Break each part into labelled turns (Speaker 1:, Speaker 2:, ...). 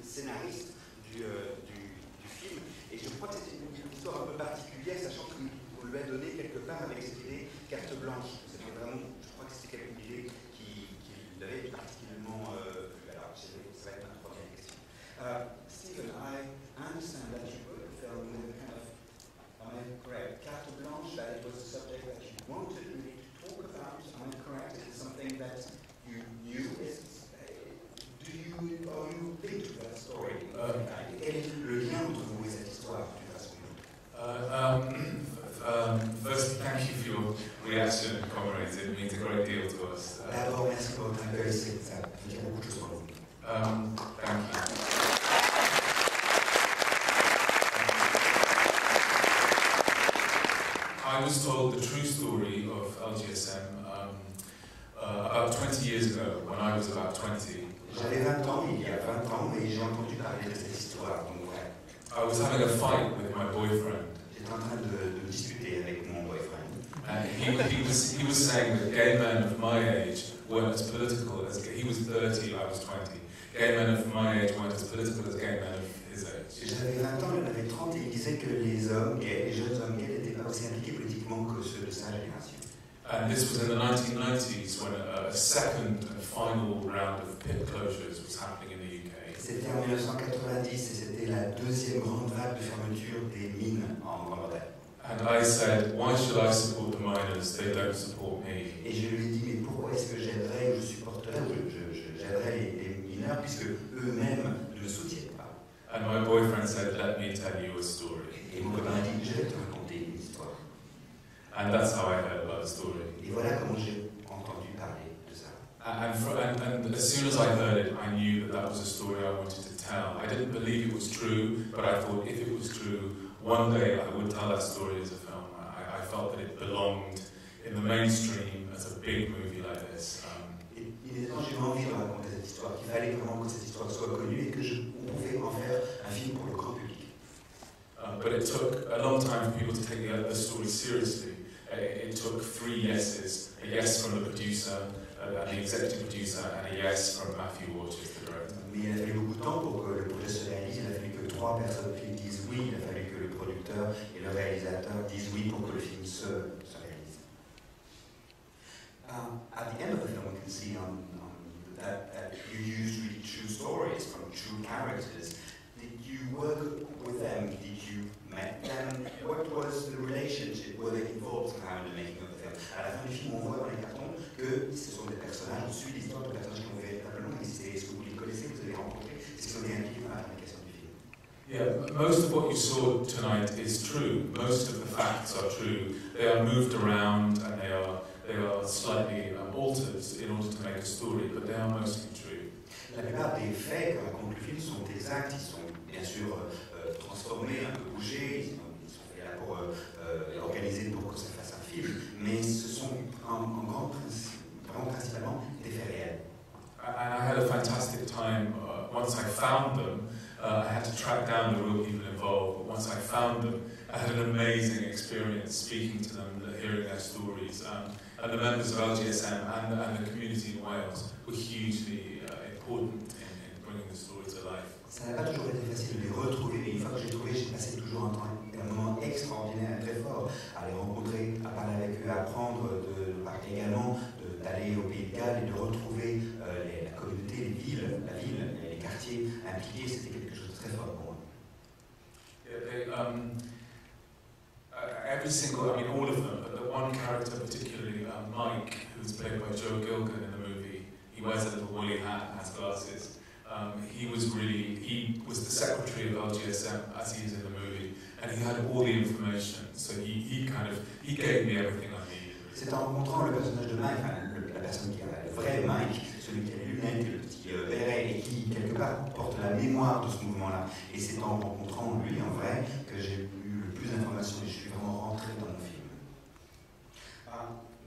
Speaker 1: scénariste du film. Et je crois que c'était une histoire un peu particulière, sachant qu'on lui a donné quelque part avec cette idée carte blanche. C'était vraiment, je crois que c'était une idée qui l'avait particulièrement plu. Alors, ça va être ma première question. Stephen, I understand that you wrote the film with a kind of, am I correct, carte blanche, that it was a subject that you wanted really to talk about. Am I correct? Is it something that you knew? Are you linked to that story? Quel est le lien entre vous et cette histoire d'une façon ou d'une autre?
Speaker 2: First, thank you for your reaction, comrades. It means a great deal to us.
Speaker 1: D'abord, merci pour votre accueil, ça veut dire beaucoup de choses pour nous.
Speaker 2: Thank you. I was told the true story of LGSM about 20 years ago, when I was about 20.
Speaker 1: J'avais 20 ans, il y a 20 ans, et j'ai entendu parler de cette histoire de mon frère.
Speaker 2: I was having a fight with my boyfriend.
Speaker 1: J'étais en train de discuter avec mon boyfriend.
Speaker 2: And he was saying that gay men of my age weren't as political as he was 30, I was 20. Gay men of my age weren't as political as gay men of his age.
Speaker 1: J'avais 20 ans, il en avait 30, et il disait que les hommes gays, les jeunes hommes gays n'étaient pas aussi impliqués politiquement que ceux de sa génération.
Speaker 2: And this was in the 1990s when a second and final round of pit closures was happening in the UK.
Speaker 1: C'était en 1990 et c'était la deuxième grande vague de fermeture des mines en Grande-Bretagne.
Speaker 2: And I said, why should I support the miners? They don't support me.
Speaker 1: Et je lui ai dit, mais pourquoi est-ce que j'aiderais ou je supporterais ou j'aiderais les mineurs puisque eux-mêmes ne me soutiennent pas.
Speaker 2: And my boyfriend said, let me tell you a story.
Speaker 1: Et mon copain a dit, je vais te raconter une histoire.
Speaker 2: And that's how I heard about the story.
Speaker 1: Et voilà comment j'ai entendu parler de ça.
Speaker 2: And as soon as I heard it, I knew that was a story I wanted to tell. I didn't believe it was true, but I thought if it was true, one day I would tell that story as a film. I felt that it belonged in the mainstream as a big movie like this.
Speaker 1: Et immédiatement, j'ai eu envie de raconter cette histoire, qu'il fallait vraiment que cette histoire soit connue et que on pouvait en faire un film pour le grand public.
Speaker 2: But it took a long time for people to take the story seriously. It took 3 yeses, a yes from the producer, the executive producer, and a yes from Matthew Warchus, the director.
Speaker 1: Mais il a fallu beaucoup de temps pour que le projet se réalise. Il a fallu que 3 personnes disent oui. Il a fallu que le producteur et le réalisateur disent oui pour que le film se réalise. At the end of the film, we can see that you used really true stories from true characters. Did you work with them? Did you meet them? What was the relationship? Were they involved somehow in the making of the film? À la fin du film, on voit dans les cartons que ce sont des personnages, on suit l'histoire de personnages qui ont véritablement existé. Est-ce que vous les connaissez, vous les avez rencontrés? Est-ce qu'ils sont impliqués dans la fabrication du film?
Speaker 2: Yeah, most of what you saw tonight is true. Most of the facts are true. They are moved around and they are slightly altered in order to make a story, but they are mostly true.
Speaker 1: La plupart des faits que raconte le film sont exacts, ils sont bien sûr transformés, un peu bougés, ils sont faits là pour organisés pour que ça fasse un film, mais ce sont vraiment principalement des faits réels.
Speaker 2: And I had a fantastic time once I found them. I had to track down the real people involved, but once I found them, I had an amazing experience speaking to them, hearing their stories. And the members of LGSM and the community in Wales were hugely important in bringing the story to life.
Speaker 1: Ça n'a pas toujours été facile de les retrouver, mais une fois que j'ai trouvé, j'ai passé toujours un moment extraordinaire et très fort à les rencontrer, à parler avec eux, à apprendre également d'aller au Pays de Galles et de retrouver la communauté, la ville, les quartiers impliqués. C'était quelque chose de très fort pour moi.
Speaker 2: Every single, I mean all of them, but the one character particularly, Mike, who's played by Joe Gilgan in the movie, he wears a little woolly hat and has glasses. He was the secretary of LGSM as he is in the movie, and he had all the information, so he gave me everything I needed.
Speaker 1: C'est en rencontrant le personnage de Mike, la personne qui a le vrai Mike, celui qui a les lunettes, le petit béret, et qui quelque part porte la mémoire de ce mouvement-là. Et c'est en rencontrant lui en vrai que j'ai eu le plus d'informations et je suis vraiment rentré dans mon film.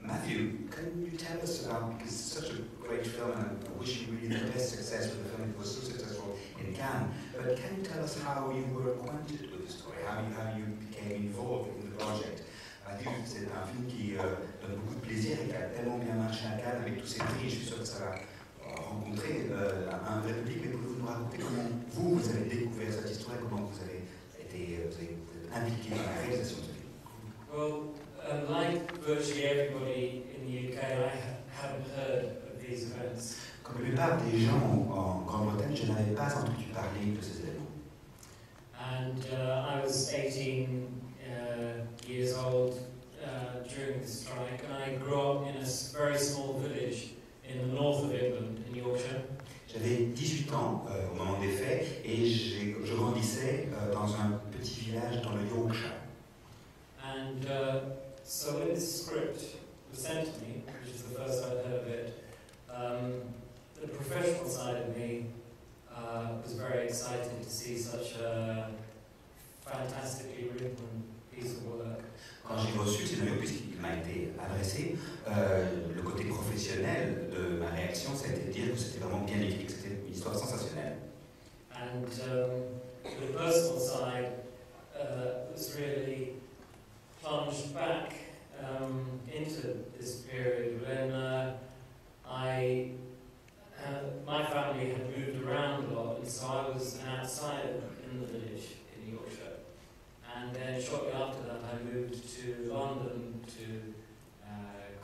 Speaker 1: Matthew, can you tell us about, because it's such a great film and I wish you really the best success with the film, it was so successful in Cannes, but can you tell us how you were acquainted with the story, how you became involved in the project? Matthew, c'est un film qui donne beaucoup de plaisir et qui a tellement bien marché à Cannes avec tous ces prix, et je suis sûr que ça va rencontrer un vrai public, mais pouvez-vous nous raconter comment vous vous avez été impliqué dans la réalisation de ce film?
Speaker 3: Well, like virtually everybody in the UK, I haven't heard of these events.
Speaker 1: Comme la plupart des gens en Grande-Bretagne, je n'avais pas entendu parler de ces événements.
Speaker 3: And I was 18 years old during the strike, and I grew up in a very small village in the north of England, in Yorkshire.
Speaker 1: J'avais 18 ans au moment des faits et je grandissais dans un petit village dans le Yorkshire.
Speaker 3: And so when this script was sent to me, which is the first I'd heard of it, the professional side of me was very excited to see such a fantastically written piece of work.
Speaker 1: Quand j'ai reçu le scénario, puisqu'il m'a été adressé, le côté professionnel de ma réaction, ça a été de dire que c'était vraiment bien écrit, que c'était une histoire sensationnelle.
Speaker 3: And the personal side was really plunged back into this period when my family had moved around a lot, and so I was an outsider in the village in Yorkshire. And then shortly after that, I moved to London to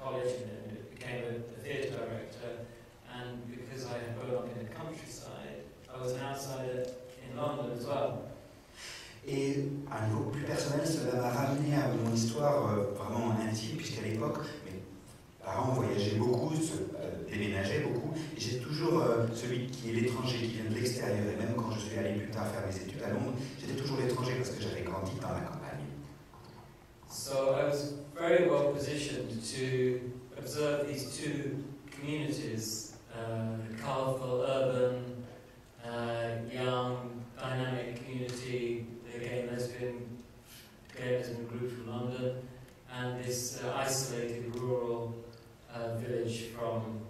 Speaker 3: college and became a theatre director. And because I had grown up in the countryside, I was an outsider in London as well.
Speaker 1: Et à un niveau plus personnel, cela m'a ramené à mon histoire vraiment intime, puisqu'à l'époque, mes parents voyageaient beaucoup, déménageaient beaucoup, et j'ai toujours celui qui est l'étranger, qui vient de l'extérieur, et même quand je suis allé plus tard faire mes études à Londres, j'étais toujours l'étranger parce que j'avais grandi dans la campagne.
Speaker 3: So I was very well positioned to observe these two communities, colourful, urban, young, dynamic community, the gay and lesbian group from London, and this isolated rural village from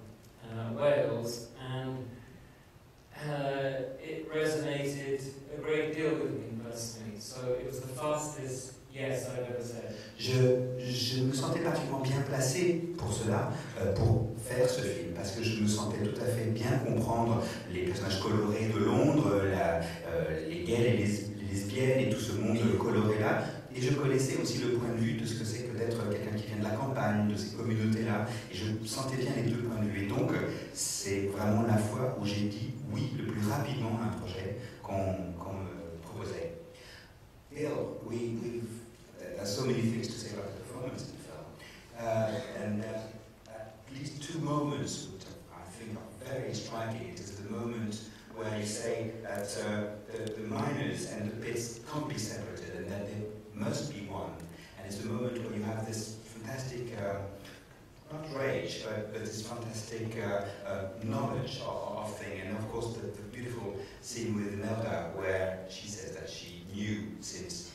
Speaker 3: Wales, and it resonated a great deal with me personally. So it was the fastest yes I've ever said.
Speaker 1: Je me sentais particulièrement bien placé pour cela, pour faire ce film, parce que je me sentais tout à fait bien comprendre les personnages colorés de Londres, les gays, les lesbiennes et tout ce monde coloré-là. Et je connaissais aussi le point de vue de ce que c'est que d'être quelqu'un qui vient de la campagne, de ces communautés-là. Et je sentais bien les deux points de vue. Et donc, c'est vraiment la fois où j'ai dit oui le plus rapidement à un projet qu'on me proposait. Bill, there's so many things to say about the performance in the film. And at least two moments which I think are very striking. It is the moment where you say that the minors and the bits can't be separated and that they must be one. And it's the moment where you have this fantastic, not rage, but this fantastic knowledge of thing. And of course the beautiful scene with Melda where she says that she knew since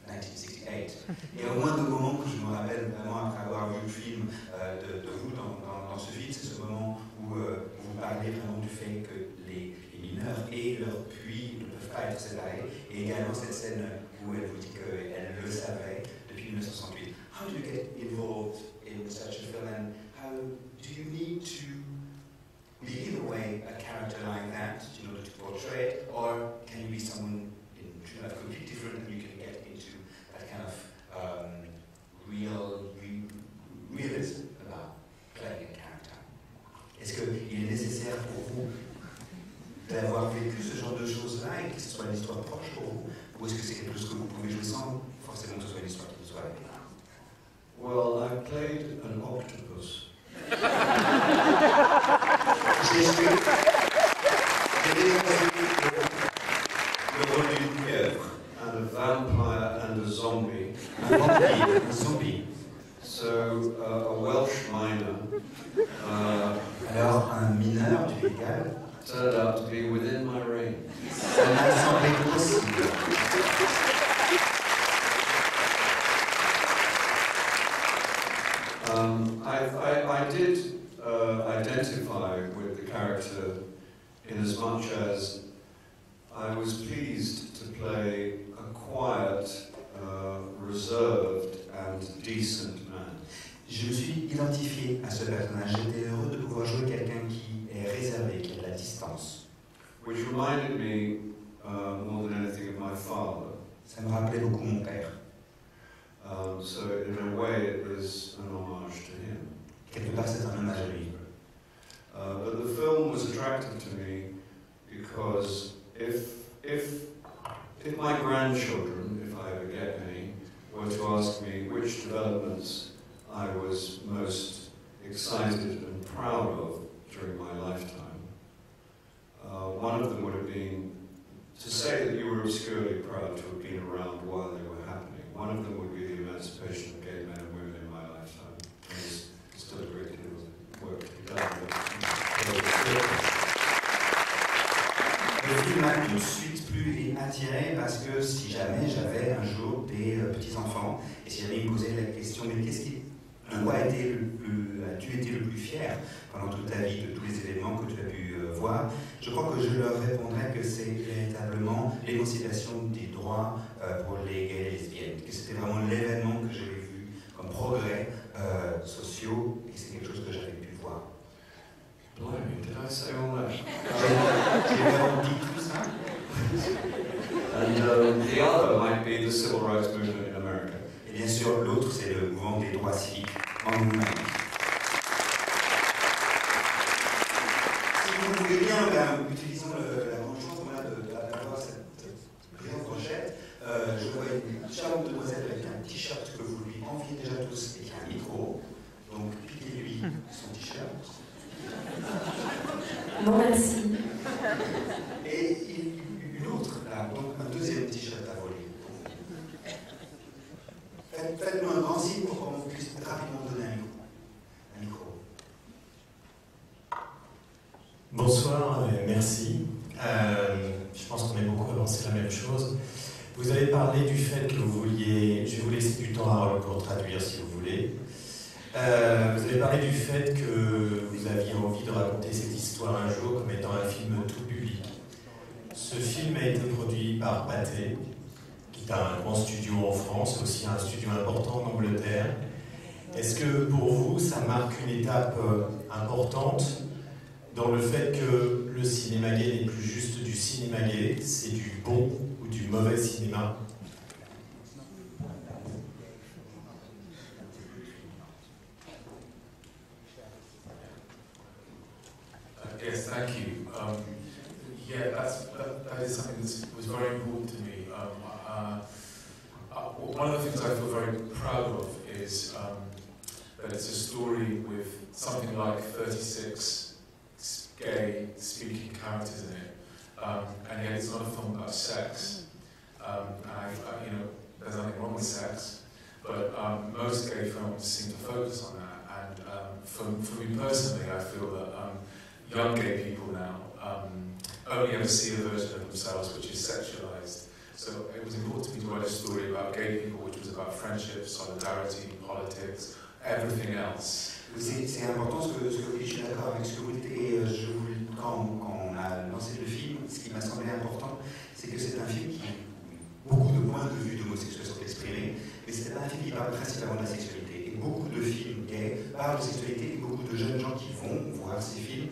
Speaker 1: 1968. Et au moins deux moments que je me rappelle vraiment après avoir vu le film de vous dans ce film, c'est ce moment où vous parlez vraiment du fait que les mineurs et leur puits ne peuvent pas être séparés, et également cette scène où elle vous dit qu'elle le savait depuis 1968. How do you get involved in such a film, and how do you need to be in a way a character like that in order to portray it, or can you be someone completely different and you can get into that kind of realism about playing a character? Est-ce qu'il est nécessaire pour vous d'avoir vécu ce genre de choses-là et que ce soit une histoire proche pour vous, ou est-ce que c'est quelque chose que vous pouvez jouer sans forcément que ce soit une histoire qui vous soit arrivée?
Speaker 4: Well, I played an octopus.
Speaker 1: J'ai joué le rôle d'une pieuvre,
Speaker 4: and a vampire and a zombie.
Speaker 1: un vampire, un zombie.
Speaker 4: So a Welsh miner
Speaker 1: Alors un mineur du Bégal,
Speaker 4: turned out to be within my range.
Speaker 1: ça m'a semblé possible.
Speaker 4: I did identify with the character in as much as I was pleased to play a quiet, reserved and decent man.
Speaker 1: Je me suis identifié à ce personnage. J'étais heureux de pouvoir jouer quelqu'un qui est réservé, qui a de la distance.
Speaker 4: Which reminded me more than anything of my father.
Speaker 1: me rappelait beaucoup mon père.
Speaker 4: So in a way it is an homage to him.
Speaker 1: Quelque part, c'est un hommage à lui.
Speaker 4: But the film was attractive to me because if my grandchildren, if I ever get any, were to ask me which developments I was most excited and proud of during my lifetime, one of them would have been to say that you were obscurely proud to have been around while they were happening. One of them would be the emancipation of gay men and women in my lifetime. There's still a great deal of work to be done.
Speaker 1: Le film m'a tout de suite plu et attiré parce que si jamais j'avais un jour des petits-enfants et si jamais ils me posaient la question mais de quoi as-tu été le plus fier pendant toute ta vie, de tous les événements que tu as pu voir, je crois que je leur répondrais que c'est véritablement l'émancipation des droits pour les gays et lesbiennes, que c'était vraiment l'événement que j'avais vu comme progrès sociaux et c'est quelque chose que j'avais pu voir.
Speaker 4: Blimey, did I say all that?
Speaker 1: J'ai vraiment dit tout ça.
Speaker 4: And the other might be the civil rights movement in America.
Speaker 1: Et bien sûr, l'autre, c'est le mouvement des droits civiques en Allemagne. Si vous voulez bien, utilisons la grande chance d'avoir cette brillante brochette. Je vois une charmante demoiselle avec un t-shirt que vous lui enviez déjà tous et qui a un micro. Donc, piquez-lui son t-shirt.
Speaker 5: Non, merci.
Speaker 1: Et une autre, là, donc un deuxième t-shirt à voler. Faites-nous un grand signe pour qu'on puisse rapidement donner un micro.
Speaker 6: Bonsoir et merci. Je pense qu'on est beaucoup avancé la même chose. Vous avez parlé du fait que vous vouliez... Je vais vous laisser du temps à pour traduire si vous voulez. Vous avez parlé du fait que vous aviez envie de raconter cette histoire un jour comme étant un film tout public. Ce film a été produit par Etaient, qui est un grand studio en France, aussi un studio important en Angleterre. Est-ce que pour vous, ça marque une étape importante dans le fait que le cinéma gay n'est plus juste du cinéma gay, c'est du bon ou du mauvais cinéma?
Speaker 2: Yes, thank you. Yeah, that is something that was very important to me. One of the things I feel very proud of is that it's a story with something like 36 gay speaking characters in it, and yet it's not a film about sex. There's nothing wrong with sex, but most gay films seem to focus on that. And for me personally, I feel that young gay people now only ever see a version of themselves which is sexualized. So it was important to me to write a story about gay people which was about friendship, solidarity, politics, everything else.
Speaker 1: C'est important ce que vous dites, je suis d'accord avec ce que vous dites. Et quand on a lancé le film, ce qui m'a semblé important, c'est que c'est un film qui beaucoup de points de vue d'homosexuels sont exprimés, mais c'est pas un film qui parle principalement de la sexualité. Et beaucoup de films gays parlent de sexualité et beaucoup de jeunes gens qui vont voir ces films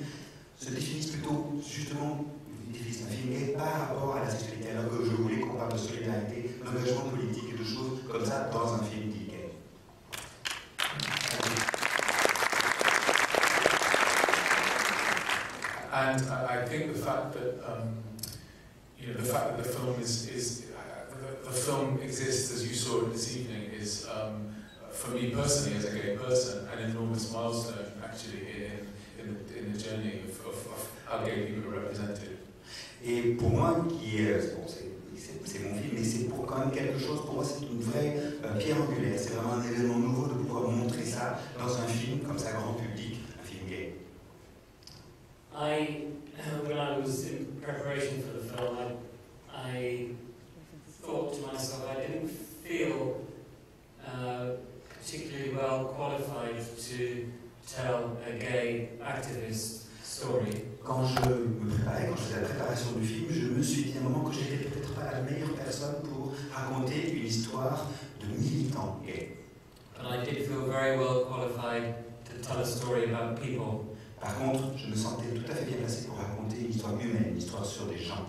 Speaker 1: se définissent plutôt, justement, définissent un film gay par rapport à la sexualité, alors que je voulais qu'on parle de solidarité, d'engagement politique et de choses comme ça dans un film dit gay.
Speaker 2: And I think the fact that the film the film exists as you saw it this evening is for me personally as a gay person an enormous milestone actually in the journey of how gay people are represented.
Speaker 1: Et pour moi, c'est mon film, mais c'est pour quand même quelque chose, pour moi c'est une vraie pierre angulaire, c'est vraiment un événement nouveau de pouvoir montrer ça dans un film comme ça grand public, un film gay.
Speaker 3: When I was in preparation for the film, I thought to myself I didn't feel particularly well qualified to tell a gay activist story.
Speaker 1: Quand je me préparais, quand je faisais la préparation du film, je me suis dit à un moment que j'étais peut-être pas la meilleure personne pour raconter une histoire de militants gays.
Speaker 3: But I did feel very well qualified to tell a story about people.
Speaker 1: Par contre, je me sentais tout à fait bien placé pour raconter une histoire humaine, une histoire sur des gens.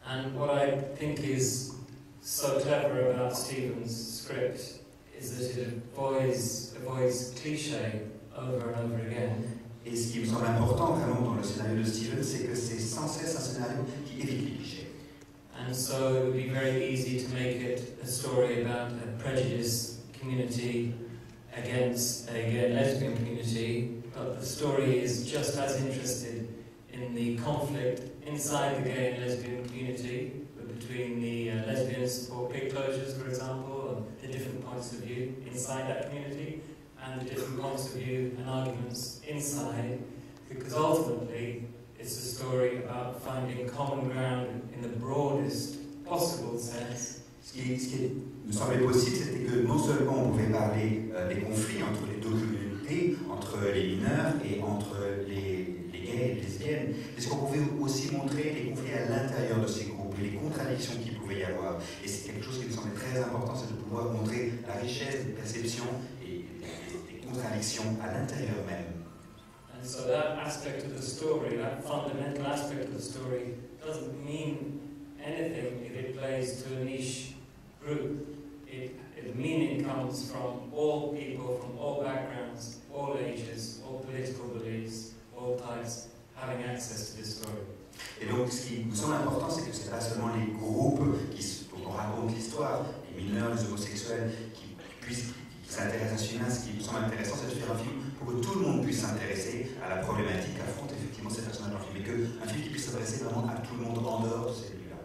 Speaker 3: And what I think is so clever about Stephen's script is that it avoids cliché over and over again.
Speaker 1: Et ce qui me semble important vraiment dans le scénario de Stephen, c'est que c'est sans cesse un scénario qui évite les clichés.
Speaker 3: And so it would be very easy to make it a story about a prejudiced community against a gay and lesbian community, but the story is just as interested in the conflict inside the gay and lesbian community, between the lesbians for pig closures, for example, and the different points of view inside that community, and the different points of view and arguments inside, because ultimately it's a story about finding common ground in the broadest possible sense.
Speaker 1: Ce qui me semblait possible, c'était que non seulement on pouvait parler des conflits entre les deux communautés, entre les mineurs et entre les gays et les lesbiennes, mais ce qu'on pouvait aussi montrer les conflits à l'intérieur de ces groupes et les contradictions qu'il pouvait y avoir. Et c'est quelque chose qui me semblait très important, c'est de pouvoir montrer la richesse des perceptions et des contradictions à l'intérieur même.
Speaker 3: And so that aspect of the story, that fundamental aspect of the story, doesn't mean anything if it plays to a niche group. The meaning comes from all people, from all backgrounds, all ages, all political beliefs, all types, having access to this story.
Speaker 1: Et donc, ce qui me semble important, c'est que ce n'est pas seulement les groupes dont on raconte l'histoire, les mineurs, les homosexuels, qui s'intéressent à ce film. Ce qui me semble intéressant, c'est de faire un film pour que tout le monde puisse s'intéresser à la problématique qu'affrontent effectivement ces personnages dans le film, et qu'un film qui puisse s'adresser vraiment à tout le monde en dehors de ces lieux-là.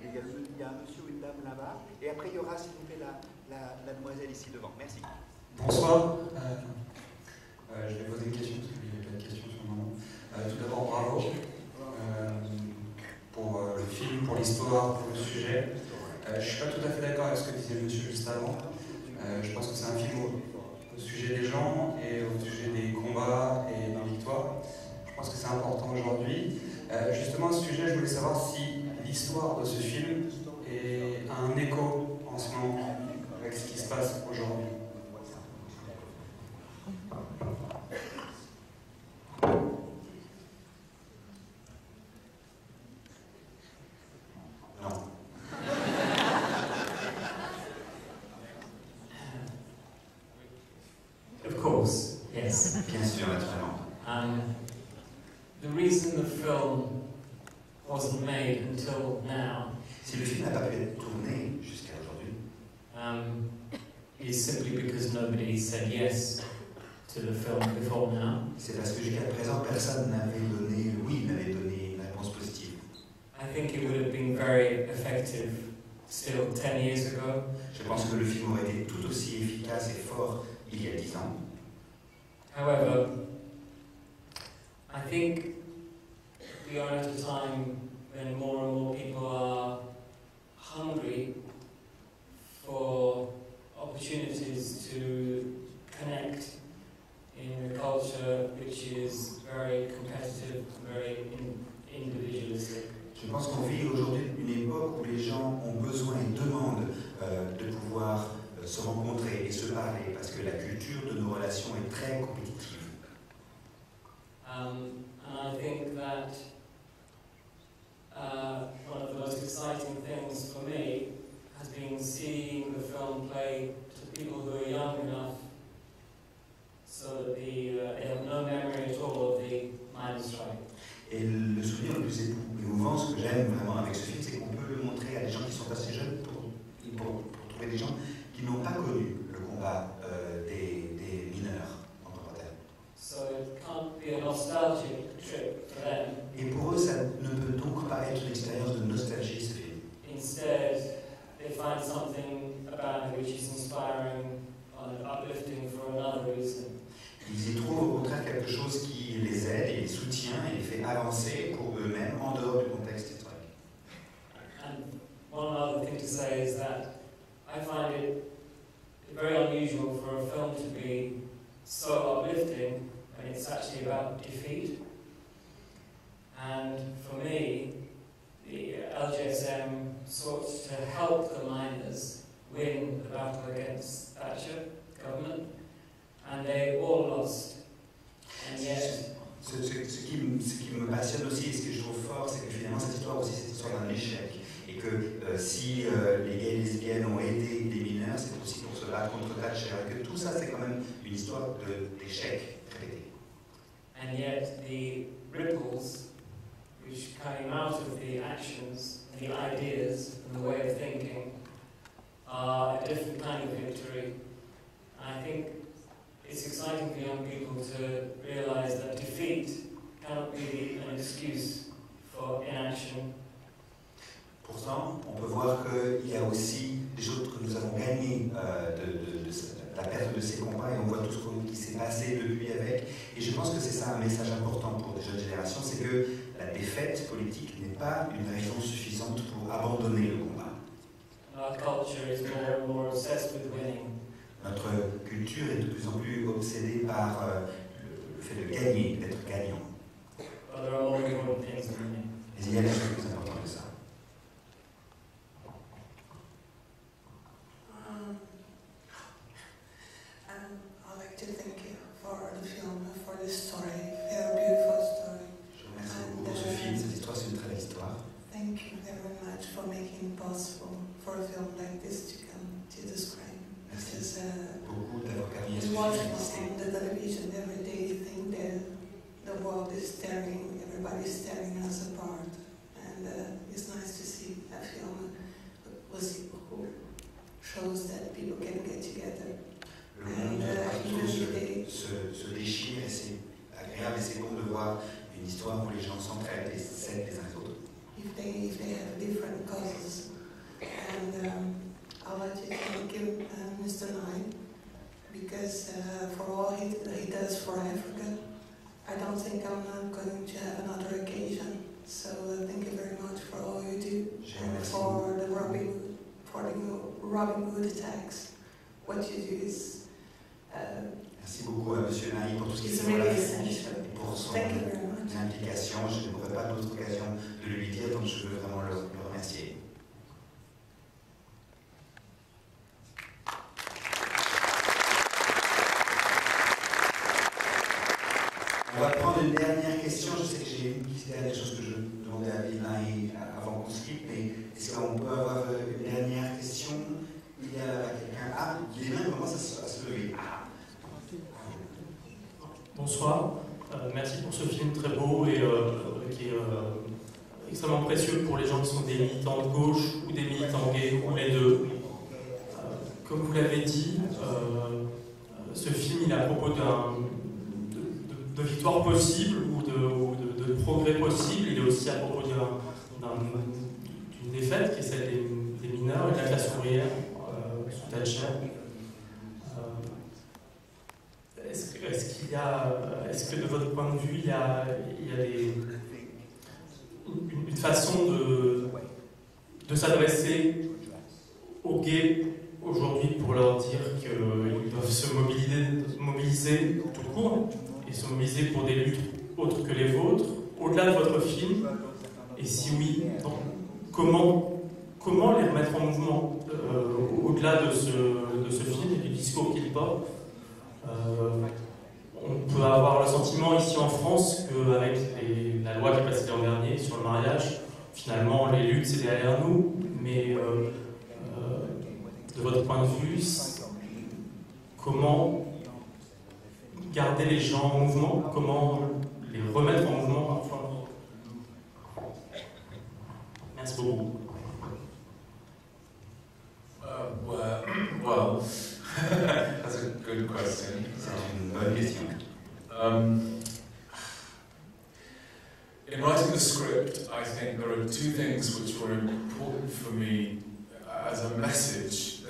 Speaker 1: Il y a un monsieur ou une dame là-bas, et après il y aura, s'il vous plaît, la demoiselle ici devant. Merci.
Speaker 5: Bonsoir. Je vais poser une question parce qu'il y a plein de questions sur le moment. Tout d'abord, bravo pour le film, pour l'histoire, pour le sujet. Je ne suis pas tout à fait d'accord avec ce que disait le monsieur juste avant. Je pense que c'est un film au sujet des gens et au sujet des combats et des victoires. Je pense que c'est important aujourd'hui. Justement, à ce sujet, je voulais savoir si l'histoire de ce film a un écho en ce moment avec ce qui se passe aujourd'hui.
Speaker 1: Non.
Speaker 3: Of course, yes.
Speaker 1: Bien sûr, naturellement.
Speaker 3: The reason the film wasn't made until now
Speaker 1: Si le film n'a pas pu être tourné jusqu'à aujourd'hui,
Speaker 3: is simply because nobody said yes to the film before now.
Speaker 1: c'est parce que jusqu'à présent, personne n'avait donné une réponse positive.
Speaker 3: I think it would have been very effective still 10 years ago.
Speaker 1: Je pense que le film aurait été tout aussi efficace et fort il y a 10 ans.
Speaker 3: However, I think we are at a time when more and more people are hungry for opportunities to connect in a culture which is very competitive, very individualistic.
Speaker 1: Je pense qu'on vit aujourd'hui une époque où les gens ont besoin et demandent de pouvoir se rencontrer et se parler, parce que la culture de nos relations est très compétitive.
Speaker 3: And I think that one of the most exciting things for me has been seeing the film play to people who are young enough so that they have no memory at all of the miners' strike.
Speaker 1: Et le souvenir le plus émouvant, ce que j'aime vraiment avec ce film, c'est qu'on peut le montrer à des gens qui sont assez jeunes pour trouver des gens qui n'ont pas connu le combat des mineurs en tant que tel.
Speaker 3: So it can't be a nostalgic trip for them.
Speaker 1: Et pour eux, ça ne peut donc pas être une expérience de nostalgie, ce film.
Speaker 3: Instead, they find something about it which is inspiring and uplifting for another reason.
Speaker 1: Ils y trouvent au contraire quelque chose qui les aide et les soutient et les fait avancer pour eux-mêmes en dehors du contexte historique.
Speaker 3: And one other thing to say is that I find it very unusual unusual for a film to be so uplifting when it's actually about defeat. And for me, the LGSM sought to help the miners win the battle against Thatcher government, and they all lost. And yet,
Speaker 1: ce qui me passionne aussi et ce que je trouve fort, c'est que finalement cette histoire aussi c'est l'histoire d'un échec. Et que si les gays et lesbiennes ont aidé des mineurs, c'est aussi pour se battre contre Thatcher. Et que tout ça c'est quand même une histoire d'échec répété.
Speaker 3: And yet the ripples which came out of the actions, the ideas and the way of thinking are a different kind of victory. I think it's exciting for young people to realise that defeat cannot be an excuse for inaction.
Speaker 1: Pourtant, on peut voir qu'il y a aussi des choses que nous avons gagnées de la perte de ces combats et on voit tout ce qui s'est passé depuis avec. Et je pense que c'est ça un message important pour les jeunes générations, c'est que la défaite politique n'est pas une raison suffisante pour abandonner le combat.
Speaker 3: Our culture is more and more obsessed with winning.
Speaker 1: Notre culture est de plus en plus obsédée par le fait de gagner, d'être gagnant.
Speaker 3: But there are more important things than winning.
Speaker 1: Mais il y a des choses plus importantes que ça.
Speaker 7: I'd like to thank you for the film, for this story, a beautiful story.
Speaker 1: Je vous remercie beaucoup pour ce film, cette histoire, c'est une très belle histoire.
Speaker 7: Thank you very much for making it possible for a film like this to come to the screen.
Speaker 1: Merci beaucoup d'avoir permis
Speaker 7: You watch on the television every day, you think that the world is staring, everybody's staring us apart. And it's nice to see a film who shows that people can get together.
Speaker 1: Le monde partout se déchire et c'est agréable et c'est bon de voir une histoire où les gens s'entraident et s'aident les uns les autres.
Speaker 7: If they have different causes. And I'd like to thank you, Mr. Nighy, because for all he does for Africa, I don't think I'm not going to have another occasion. So thank you very much for all you do and for the Robin Hood attacks. What you do is
Speaker 1: merci beaucoup à Monsieur Nighy pour tout ce qu'il fait pour l'Afrique et pour son implication. Je n'aurai pas d'autre occasion de lui dire, donc je veux vraiment le remercier. On va prendre une dernière question. Je sais que j'ai une petite dernière chose que je demandais à Bill Nighy avant qu'on se quitte, mais est-ce qu'on peut avoir une dernière question? Il y a quelqu'un. Ah, les mains commencent à se lever.
Speaker 8: Bonsoir, merci pour ce film très beau et qui est extrêmement précieux pour les gens qui sont des militants de gauche ou des militants gays ou les deux. Comme vous l'avez dit, ce film il est à propos de victoire possible ou de progrès possible. Il est aussi à propos d'une défaite qui est celle des mineurs et de la classe ouvrière sous Thatcher. Est-ce que de votre point de vue, il y a une façon de s'adresser aux gays aujourd'hui pour leur dire qu'ils doivent se mobiliser tout court et se mobiliser pour des luttes autres que les vôtres, au-delà de votre film? Et si oui, donc, comment les remettre en mouvement au-delà de ce film et du discours qu'il porte? On peut avoir le sentiment ici en France qu'avec la loi qui est passée l'an dernier sur le mariage, finalement les luttes c'est derrière nous, mais de votre point de vue, comment garder les gens en mouvement, comment les remettre en mouvement parfois? Merci beaucoup.
Speaker 2: Well, that's a good question.
Speaker 1: C'est une bonne question.
Speaker 2: In writing the script, I think there are two things which were important for me as a message.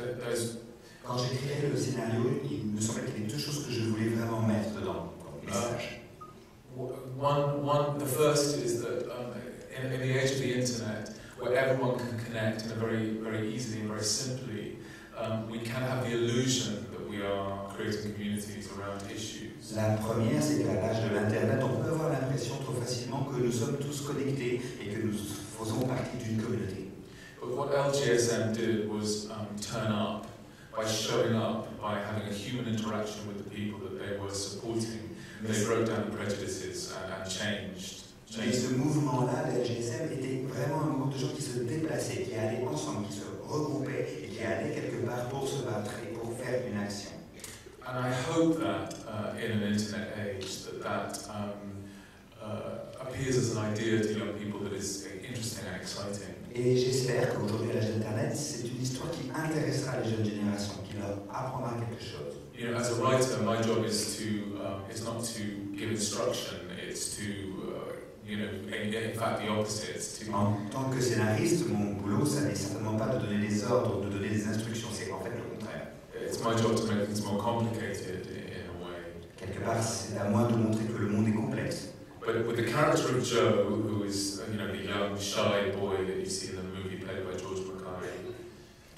Speaker 1: Quand j'écrivais le scénario, il me semblait qu'il y avait deux choses que je voulais vraiment mettre dedans comme message.
Speaker 2: The first is that in the age of the internet, where everyone can connect in a very, very easily and very simply, we can have the illusion that we are creating communities around issues.
Speaker 1: La première, c'est qu'à l'âge de l'Internet, on peut avoir l'impression trop facilement que nous sommes tous connectés et que nous faisons partie d'une communauté.
Speaker 2: But what LGSM did was turn up by showing up, by having a human interaction with the people that they were supporting. They broke down the prejudices and changed.
Speaker 1: Mais ce mouvement-là, la LGSM, était vraiment un groupe de gens qui se déplaçaient, qui allaient ensemble, qui se regroupaient et qui allaient quelque part pour se battre et pour faire une action.
Speaker 2: And I hope that in an internet age that appears as an idea to young people that is interesting and exciting.
Speaker 1: Et j'espère qu'aujourd'hui, à l'âge d'Internet, c'est une histoire qui intéressera les jeunes générations, qui leur apprendra quelque chose.
Speaker 2: You know, as a writer, my job is not to give instruction, it's to you know, in fact, the opposite.
Speaker 1: En tant que scénariste, mon boulot, ça n'est certainement pas de donner des ordres, de donner des instructions, c'est en fait le contraire.
Speaker 2: It's my job to make things more complicated in a way.
Speaker 1: Quelque part, c'est à moi de montrer que le monde est complexe.
Speaker 2: But with the character of Joe, who is, you know, the young, shy boy that you see in the movie played by George McCarthy.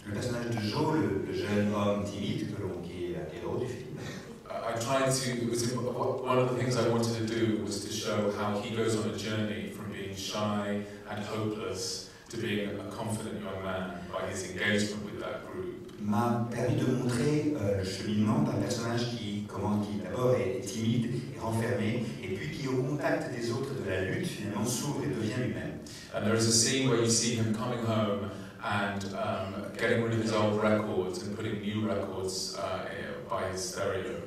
Speaker 1: Le personnage de Joe, le jeune homme timide, qui est la héros du film.
Speaker 2: I tried to, one of the things I wanted to do was to show how he goes on a journey from being shy and hopeless to being a confident young man by his engagement with that group.
Speaker 1: M'a permis de montrer le cheminement d'un personnage qui d'abord est timide et renfermé, et puis qui au contact des autres de la lutte finalement s'ouvre et devient lui-même.
Speaker 2: And there is a scene where you see him coming home and getting rid of his old records and putting new records by his stereo.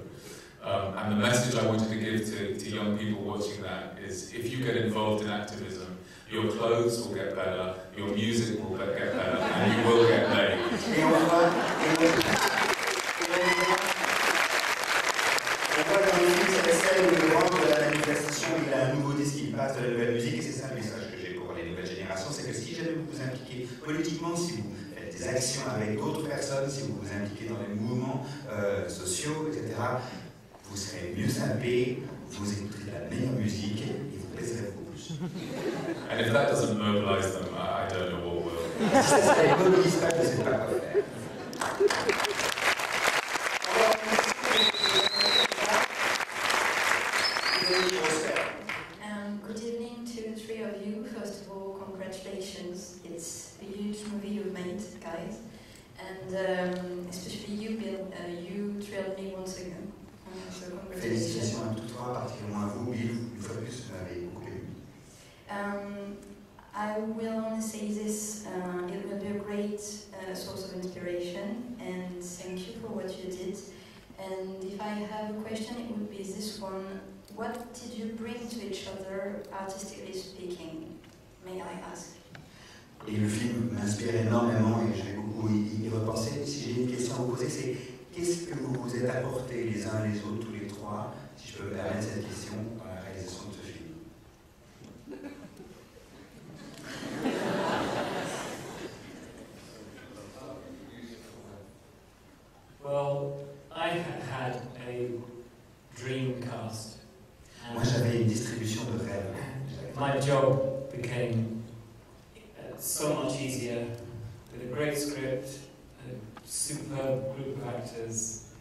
Speaker 2: And the message I wanted to give to young people watching that is, if you get involved in activism, your clothes will get better, your music will get better, and you will get paid.
Speaker 1: Et on voit dans le film cette scène où il rentre de la manifestation, il a un nouveau disque, il passe de la nouvelle musique, et c'est ça le message que j'ai pour les nouvelles générations, c'est que si jamais vous vous impliquez politiquement, si vous faites des actions avec d'autres personnes, si vous vous impliquez dans les mouvements sociaux, etc., vous serez mieux sapé, vous écouterez de la meilleure musique et vous baiserez beaucoup plus.
Speaker 2: And if that doesn't mobilize them, I don't know what will.
Speaker 1: Si ça ne mobilise pas, je ne sais pas quoi faire.
Speaker 9: Good evening to the three of you. First of all, congratulations. It's a huge movie you've made, guys. And especially you, Bill, you thrilled me once again.
Speaker 1: Félicitations à tous trois, particulièrement à vous, Bill, une fois de plus, vous m'avez beaucoup ému.
Speaker 9: I will only say this, it will be a great source of inspiration, and thank you for what you did. And if I have a question, it would be this one. What did you bring to each other, artistically speaking, may I ask?
Speaker 1: Et le film m'inspire énormément et j'ai beaucoup y repensé. Si j'ai une question à vous poser, c'est qu'est-ce que vous vous êtes apporté les uns les autres, tous les trois, si je peux me permettre cette question, dans la réalisation de ce film?
Speaker 3: Well, I had a dream cast.
Speaker 1: Moi, j'avais une distribution de rêves.
Speaker 3: My job became so much easier with a great script, a superb group of actors.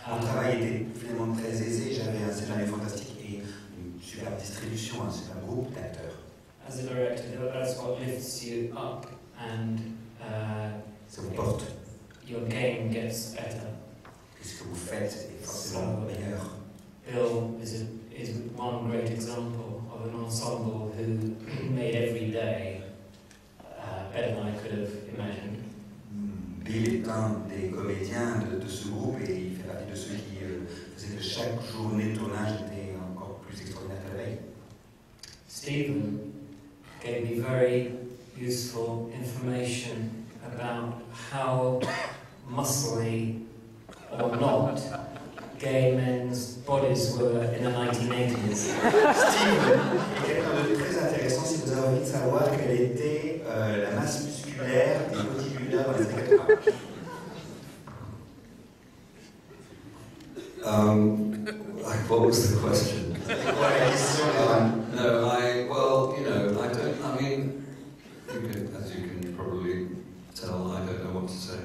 Speaker 1: Mon travail était finalement très aisé, j'avais un scénario fantastique et une superbe distribution, un super groupe d'acteurs.
Speaker 3: As a director, that's what lifts you up, and
Speaker 1: ça vous porte.
Speaker 3: Your game gets better.
Speaker 1: Et ce que vous faites est forcément meilleur.
Speaker 3: Bill is one great example of an ensemble who made every day better than I could have imagined.
Speaker 1: Bill est un des comédiens de ce groupe et il fait partie de ceux qui faisaient que chaque journée de tournage était encore plus extraordinaire que la veille.
Speaker 3: Stephen gave me very useful information about how muscly or not gay men's bodies were in the 1980s.
Speaker 1: Steve est quelqu'un de très intéressant si vous avez envie de savoir quelle était la masse musculaire des bodybuilders dans les années 80.
Speaker 4: What was the question? No, well, you know, I mean, as you can probably tell, I don't know what to say.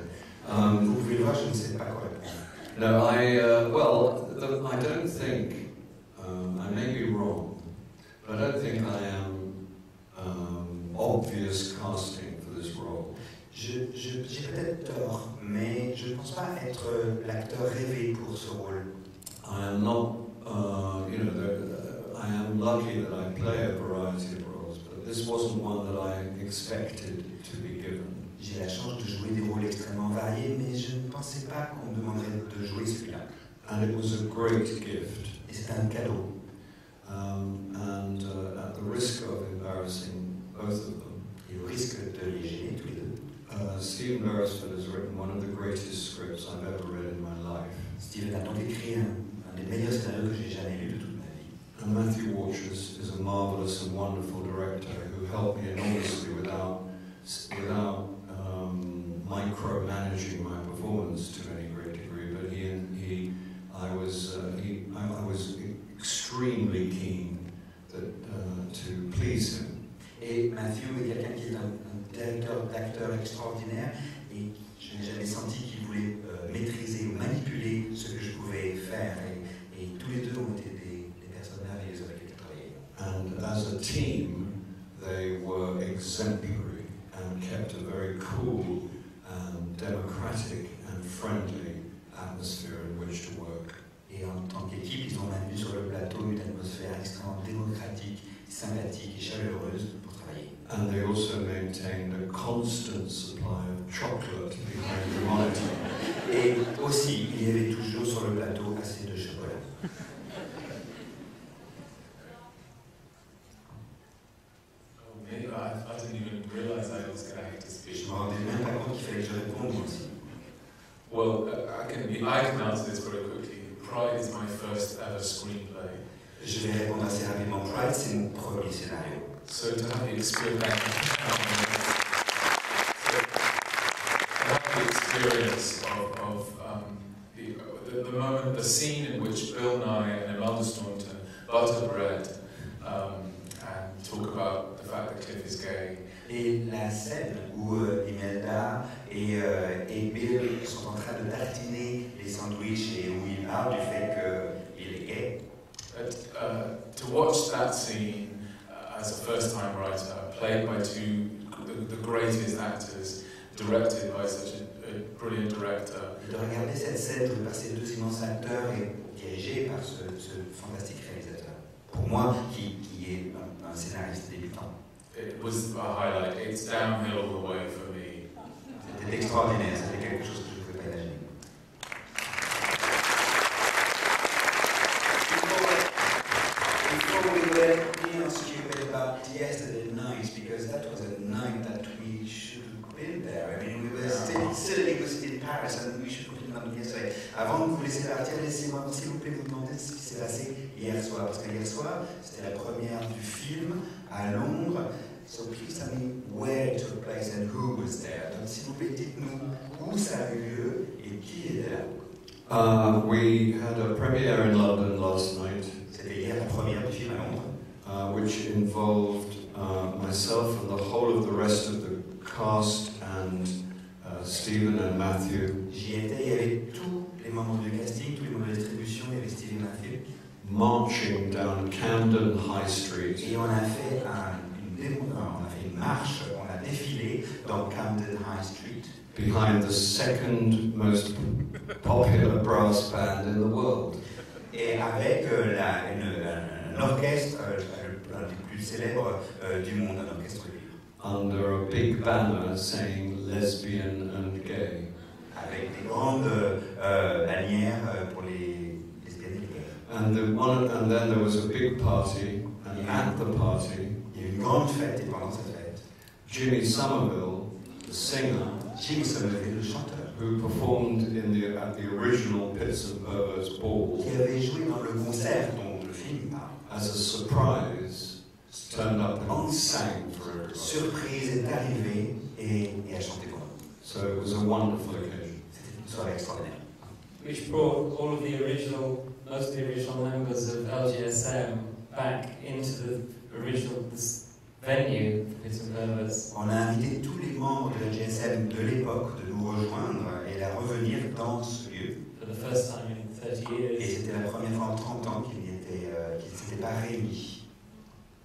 Speaker 1: Vous pouvez le voir, je ne sais pas quoi répondre.
Speaker 4: No, I don't think, I may be wrong, but I don't think I am obvious casting for this role.
Speaker 1: J'ai peut-être tort, mais je ne pense pas être l'acteur rêvé pour ce rôle.
Speaker 4: I am not, I am lucky that I play a variety of roles, but this wasn't one that I expected to be given.
Speaker 1: J'ai la chance de jouer des rôles extrêmement variés, mais je ne pensais pas qu'on me demanderait de jouer celui-là.
Speaker 4: And it was a great gift.
Speaker 1: Et c'est un cadeau.
Speaker 4: At the risk of embarrassing both of them,
Speaker 1: et au risque de les gêner tous les deux,
Speaker 4: Stephen Beresford has written one of the greatest scripts I've ever read in my life.
Speaker 1: Stephen a donc écrit un des meilleurs scénarios que j'ai jamais lu de toute ma vie.
Speaker 4: And Matthew Warchus is a marvelous and wonderful director who helped me enormously without micromanaging my performance to any great degree. But I was extremely keen to please him.
Speaker 1: Et Matthew est quelqu'un qui est un directeur d'acteur extraordinaire et je n'ai jamais senti qu'il voulait maîtriser ou manipuler ce que je pouvais faire et tous les deux ont été des personnes merveilleuses avec lesquelles travailler.
Speaker 4: And as a team, they were exemplary and kept a very cool and democratic and friendly atmosphere in which to work.
Speaker 1: Et en tant qu'équipe, ils ont maintenu sur le plateau une atmosphère extrêmement démocratique, sympathique et chaleureuse pour travailler.
Speaker 4: And they also maintained a constant supply of chocolate behind the monitor.
Speaker 1: Et aussi, il y avait toujours sur le plateau assez de chocolat.
Speaker 2: Oh, maybe I didn't even realize I was going to have to speak.
Speaker 1: Je me rendais même pas compte qu'il fallait que je réponde moi aussi.
Speaker 2: Well, I can answer this very quickly. Pride is my first ever screenplay.
Speaker 1: Je vais répondre assez rapidement. Pride, c'est mon premier scénario.
Speaker 2: So to have the experience, of the moment, the scene in which Bill Nighy and Imelda Staunton butter bread and talk about the fact that Cliff is gay.
Speaker 1: Et la scène où Imelda et Bill sont en train de tartiner les sandwichs et où ils parlent du fait qu'il est gay.
Speaker 2: To watch that scene as a first-time writer, played by the greatest actors, directed by such a brilliant director.
Speaker 1: Et de regarder cette scène jouée par ces deux immenses acteurs et dirigée par ce fantastique réalisateur. Pour moi, qui est un scénariste débutant.
Speaker 2: It was a highlight. It's downhill all the way for me.
Speaker 1: C'était extraordinaire, c'était quelque chose que je ne pouvais pas imaginer. Before we were stupid about yesterday night, because that was a night that we should have been there. I mean, we were still in Paris and we should have been yesterday. Avant de vous laisser partir, laissez-moi s'il vous plaît vous demander ce qui s'est passé hier soir. Parce que hier soir, c'était la première du film à Londres. So please tell me where it took place and who was there. Donc s'il vous plaît, dites-nous où ça a eu lieu et qui était là.
Speaker 4: We had a premiere in London last night.
Speaker 1: C'était hier la première du film à Londres.
Speaker 4: Which involved myself and the whole of the rest of the cast and Stephen and Matthew.
Speaker 1: J'y étais, il y avait tous les membres du casting, tous les membres de distribution, il y avait Stephen et Matthew.
Speaker 4: Marching down Camden High Street.
Speaker 1: Et on a fait une marche, on a défilé dans Camden High Street.
Speaker 4: Behind the second most popular brass band in the world.
Speaker 1: Et avec l'orchestre, l'un des plus célèbres du monde, un orchestre libre.
Speaker 4: Under a big banner saying lesbian and gay.
Speaker 1: Avec des grandes bannières pour les lesbiennes et les gays.
Speaker 4: And then there was a big party, and at the party,
Speaker 1: il y a eu une grande fête, et pendant cette fête,
Speaker 4: Jimmy Somerville, the singer,
Speaker 1: Jimmy Somerville, le chanteur,
Speaker 4: who performed at the original Pits and Perverts Ball,
Speaker 1: qui avait joué dans le concert dont le film parle,
Speaker 4: as a surprise, turned up and sang for everybody.
Speaker 1: Surprise est arrivée et a chanté pour nous.
Speaker 4: So it was a wonderful occasion.
Speaker 1: C'était une soirée extraordinaire.
Speaker 3: Which brought all of the original, most of the original members of LGSM back into the original venue, Pits and Perverts.
Speaker 1: On a invité tous les membres de la GSM de l'époque de nous rejoindre et à revenir dans ce lieu.
Speaker 3: For the first time in 30
Speaker 1: Et
Speaker 3: years.
Speaker 1: c'était la première fois en 30 ans qu'ils ne s'étaient pas réunis.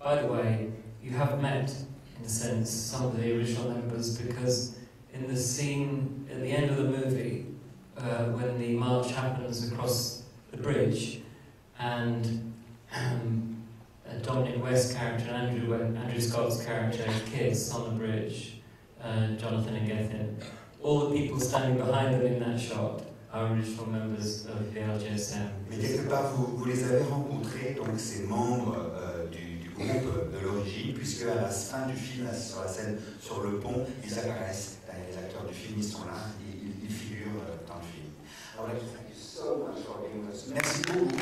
Speaker 3: By the way, you have met, in a sense, some of the original members because in the scene at the end of the movie, when the march happens across the bridge, and Dominic West's character and Andrew Scott's character kiss on the bridge, Jonathan and Gethin, all the people standing behind them in that shot are original members of the LGSM.
Speaker 1: Mais quelque part, vous les avez rencontrés, donc ces membres du groupe de l'origine, puisque à la fin du film, sur la scène, sur le pont, ils apparaissent. Les acteurs du film, ils sont là, ils figurent dans le film. I would like to thank you so much for being with us. Merci beaucoup.